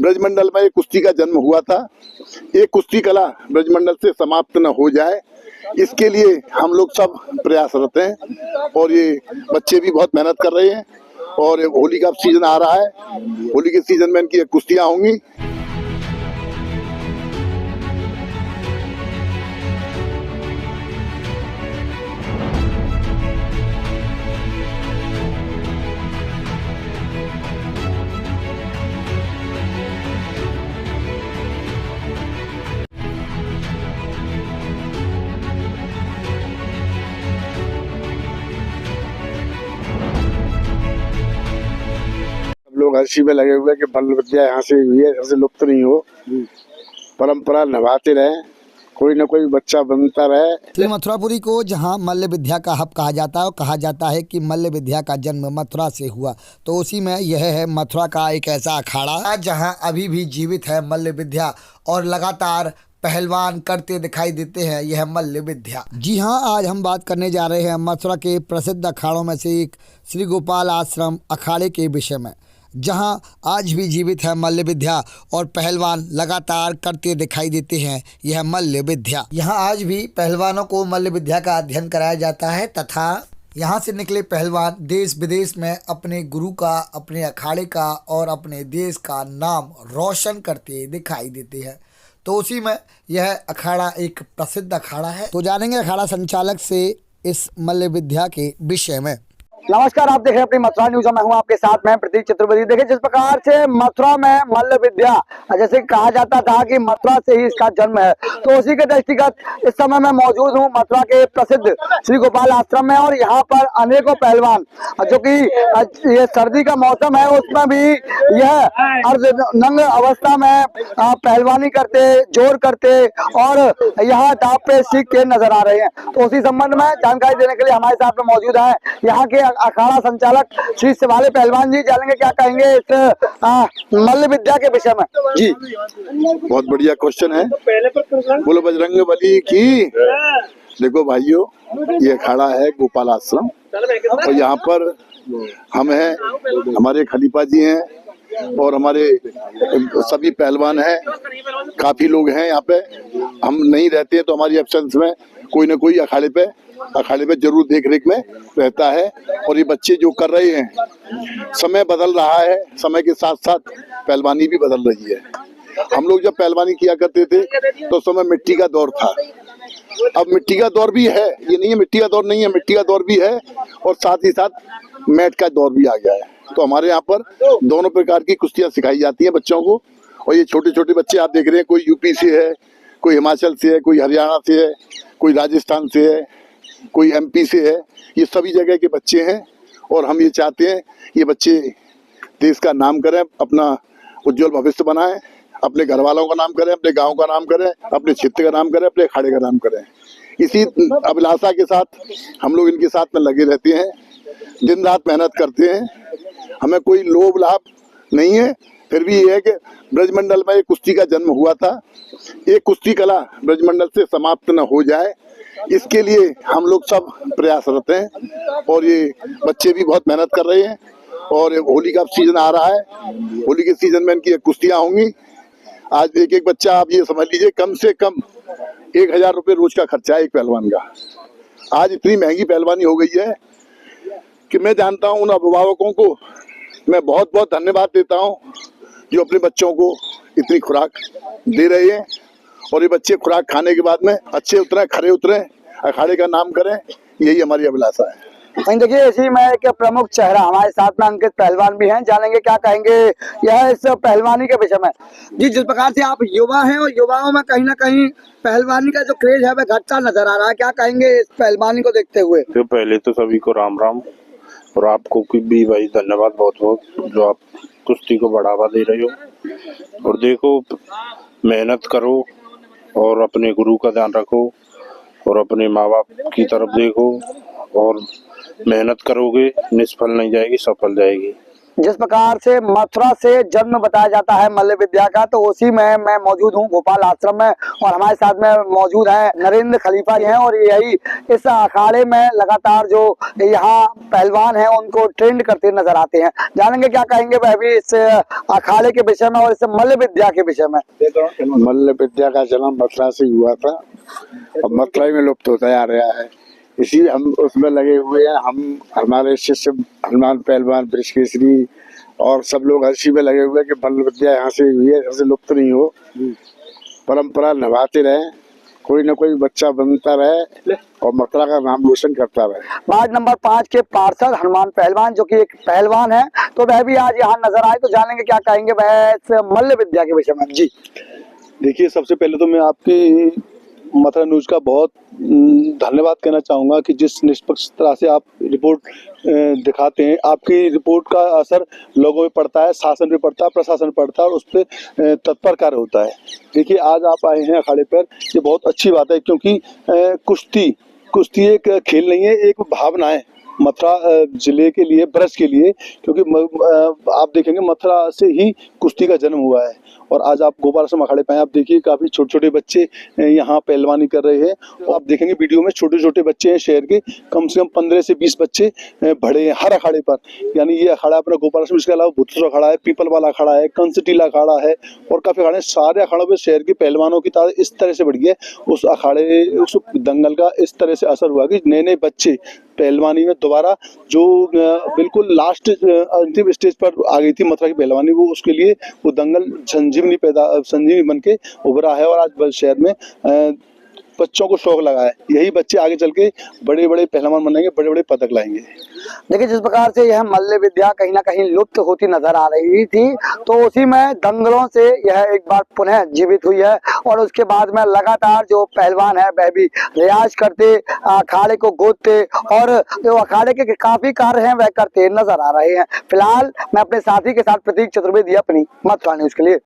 ब्रजमंडल में एक कुश्ती का जन्म हुआ था। ये कुश्ती कला ब्रजमंडल से समाप्त न हो जाए, इसके लिए हम लोग सब प्रयासरत हैं और ये बच्चे भी बहुत मेहनत कर रहे हैं। और होली का सीजन आ रहा है, होली के सीजन में इनकी कुश्तियां होंगी। लोग हर्षी में लगे हुए कि मल्ल विद्या यहाँ से हुई है, यहाँ से लुप्त नहीं हो, परंपरा निभाते रहे, कोई न कोई बच्चा बनता रहे। श्री मथुरापुरी को जहाँ मल्ल विद्या का हब कहा जाता है और कहा जाता है कि मल्ल विद्या का जन्म मथुरा से हुआ, तो उसी में यह है मथुरा का एक ऐसा अखाड़ा जहाँ अभी भी जीवित है मल्ल विद्या और लगातार पहलवान करते दिखाई देते हैं यह मल्ल विद्या। जी हाँ, आज हम बात करने जा रहे हैं मथुरा के प्रसिद्ध अखाड़ों में से एक श्री गोपाल आश्रम अखाड़े के विषय में, जहां आज भी जीवित है मल्ल विद्या और पहलवान लगातार करते दिखाई देते हैं यह मल्ल विद्या। यहां आज भी पहलवानों को मल्ल विद्या का अध्ययन कराया जाता है तथा यहां से निकले पहलवान देश विदेश में अपने गुरु का, अपने अखाड़े का और अपने देश का नाम रोशन करते दिखाई देते हैं। तो उसी में यह अखाड़ा एक प्रसिद्ध अखाड़ा है। तो जानेंगे अखाड़ा संचालक से इस मल्ल विद्या के विषय में। नमस्कार, आप देख रहे हैं अपनी मथुरा न्यूज। मैं हूं आपके साथ में प्रतीक चतुर्वेदी। देखिए, जिस प्रकार से मथुरा में मल्ल विद्या जैसे कहा जाता था कि मथुरा से ही इसका जन्म है, तो उसी के दृष्टिगत इस समय मैं मौजूद हूं मथुरा के प्रसिद्ध श्री गोपाल आश्रम में। और यहाँ पर अनेकों पहलवान, जो कि ये सर्दी का मौसम है उसमें भी यह अर्धनग्न अवस्था में पहलवानी करते, जोर करते और यहाँ दाव पे सीख के नजर आ रहे हैं। तो उसी संबंध में जानकारी देने के लिए हमारे साथ में मौजूद है यहाँ के अखाड़ा संचालक श्री शिवाले पहलवान जी। जानेंगे क्या कहेंगे इस मल्ल विद्या के विषय में। जी, बहुत बढ़िया क्वेश्चन है। बोलो बजरंग बली की। देखो भाइयों, ये अखाड़ा है गोपाल आश्रम और यहाँ पर हम हैं, हमारे खलीफा जी हैं और हमारे सभी पहलवान हैं, काफी लोग हैं यहाँ पे। हम नहीं रहते हैं तो हमारी एब्सेंस में कोई न कोई अखाड़े पे जरूर देख रेख में रहता है। और ये बच्चे जो कर रहे हैं, समय बदल रहा है, समय के साथ साथ पहलवानी भी बदल रही है। हम लोग जब पहलवानी किया करते थे तो समय मिट्टी का दौर था, अब मिट्टी का दौर भी है, ये नहीं है मिट्टी का दौर नहीं है, मिट्टी का दौर भी है और साथ ही साथ मैट का दौर भी आ गया है। तो हमारे यहाँ पर दोनों प्रकार की कुश्तियाँ सिखाई जाती हैं बच्चों को। और ये छोटे छोटे बच्चे आप देख रहे हैं, कोई यूपी से है, कोई हिमाचल से है, कोई हरियाणा से है, कोई राजस्थान से है, कोई एमपी से है, ये सभी जगह के बच्चे हैं। और हम ये चाहते हैं ये बच्चे देश का नाम करें, अपना उज्जवल भविष्य बनाएं, अपने घर वालों का नाम करें, अपने गांव का नाम करें, अपने क्षेत्र का नाम करें, अपने अखाड़े का नाम करें। इसी अभिलाषा के साथ हम लोग इनके साथ में लगे रहते हैं, दिन रात मेहनत करते हैं। हमें कोई लोभ लाभ नहीं है, फिर भी ये है कि ब्रजमंडल में एक कुश्ती का जन्म हुआ था। ये कुश्ती कला ब्रजमंडल से समाप्त न हो जाए, इसके लिए हम लोग सब प्रयासरत हैं और ये बच्चे भी बहुत मेहनत कर रहे हैं। और होली का सीजन आ रहा है, होली के सीजन में इनकी कुश्तियां होंगी। आज एक एक बच्चा, आप ये समझ लीजिए, कम से कम 1000 रुपये रोज का खर्चा है एक पहलवान का। आज इतनी महंगी पहलवानी हो गई है कि मैं जानता हूँ उन अभिभावकों को मैं बहुत बहुत धन्यवाद देता हूँ जो अपने बच्चों को इतनी खुराक दे रहे हैं। और ये बच्चे खुराक खाने के बाद में अच्छे उतरे, खरे उतरे, अखाड़े का नाम करें, यही हमारी अभिलाषा है। देखिए, इसी में एक प्रमुख चेहरा हमारे साथ में अंकित पहलवान भी हैं। जानेंगे क्या कहेंगे यह इस पहलवानी के विषय में। जी, जिस प्रकार से आप युवा हैं और युवाओं में कहीं ना कहीं पहलवानी का जो क्रेज है वह घटता नजर आ रहा है, क्या कहेंगे इस पहलवानी को देखते हुए। तो पहले तो सभी को राम राम और आपको भी भाई धन्यवाद बहुत बहुत, जो आप कुश्ती को बढ़ावा दे रहे हो। और देखो, मेहनत करो और अपने गुरु का ध्यान रखो और अपने माँ बाप की तरफ देखो और मेहनत करोगे, निष्फल नहीं जाएगी, सफल जाएगी। जिस प्रकार से मथुरा से जन्म बताया जाता है मल्ल विद्या का, तो उसी में मैं मौजूद हूँ गोपाल आश्रम में, और हमारे साथ में मौजूद है नरेंद्र खलीफा जी हैं, और यही इस अखाड़े में लगातार जो यहाँ पहलवान हैं उनको ट्रेंड करते नजर आते हैं। जानेंगे क्या कहेंगे वह भी इस अखाड़े के विषय में और इस मल्ल विद्या के विषय में। मल्ल विद्या का जन्म मथुरा से हुआ था और मथुरा में लुप्त होता जा रहा है, इसी हम उसमें लगे हुए हैं। हम हमारे शिष्य हनुमान पहलवान बृषकेसरी और सब लोग इसी में लगे हुए हैं कि मल्ल विद्या यहाँ से हुई है, सबसे लुप्त नहीं हो, परंपरा निभाते रहे, कोई न कोई बच्चा बनता रहे और मथुरा का नाम रोशन करता रहे। वार्ड नंबर 5 के पार्षद हनुमान पहलवान जो कि एक पहलवान है, तो वह भी आज यहाँ नजर आए, तो जानेंगे क्या कहेंगे वह इस मल्ल विद्या के विषय में। जी देखिए, सबसे पहले तो मैं आपकी मथुरा न्यूज का बहुत धन्यवाद कहना चाहूँगा कि जिस निष्पक्ष तरह से आप रिपोर्ट दिखाते हैं। आपकी रिपोर्ट का असर लोगों पे पड़ता है, शासन पे पड़ता है, प्रशासन पे पड़ता है और उस पर तत्पर कार्य होता है। देखिए, आज आप आए हैं अखाड़े पर, ये बहुत अच्छी बात है, क्योंकि कुश्ती एक खेल नहीं है, एक भावना है मथुरा जिले के लिए, ब्रज के लिए, क्योंकि आप देखेंगे मथुरा से ही कुश्ती का जन्म हुआ है। और आज आप गोपाल आश्रम अखाड़े पे हैं, आप देखिए काफी छोटे छोटे बच्चे यहाँ पहलवानी कर रहे हैं। तो आप देखेंगे वीडियो में छोटे छोटे बच्चे हैं शहर के, कम से कम 15 से 20 बच्चे भरे हैं हर अखाड़े पर। यानी ये अखाड़ा अपना गोपाल आश्रम, इसके अलावा भूतसर अखाड़ा है, पीपल वाला अखाड़ा है, कंसटीला अखाड़ा है और काफी अखाड़े, सारे अखाड़ों पर शहर के पहलवानों की तादाद इस तरह से बढ़ी है। उस अखाड़े, उस दंगल का इस तरह से असर हुआ कि नए नए बच्चे पहलवानी में दोबारा, जो बिल्कुल लास्ट अंतिम स्टेज पर आ गई थी मथुरा की पहलवानी, वो उसके लिए वो दंगल संजीवनी बन के उभरा है। और आज शहर में बच्चों को शौक लगा है, यही बच्चे आगे चल के बड़े बड़े पहलवान बनेंगे, बड़े बड़े पदक लाएंगे। देखिए, जिस प्रकार से यह मल्ल विद्या कहीं ना कहीं लुप्त होती नजर आ रही थी, तो उसी में दंगलों से यह एक बार पुनः जीवित हुई है। और उसके बाद में लगातार जो पहलवान है वह भी रियाज करते, अखाड़े को गोदते और जो अखाड़े के काफी कार्य हैं वह करते नजर आ रहे हैं। फिलहाल मैं अपने साथी के साथ प्रतीक चतुर्वेदी अपनी मथुरा न्यूज के लिए।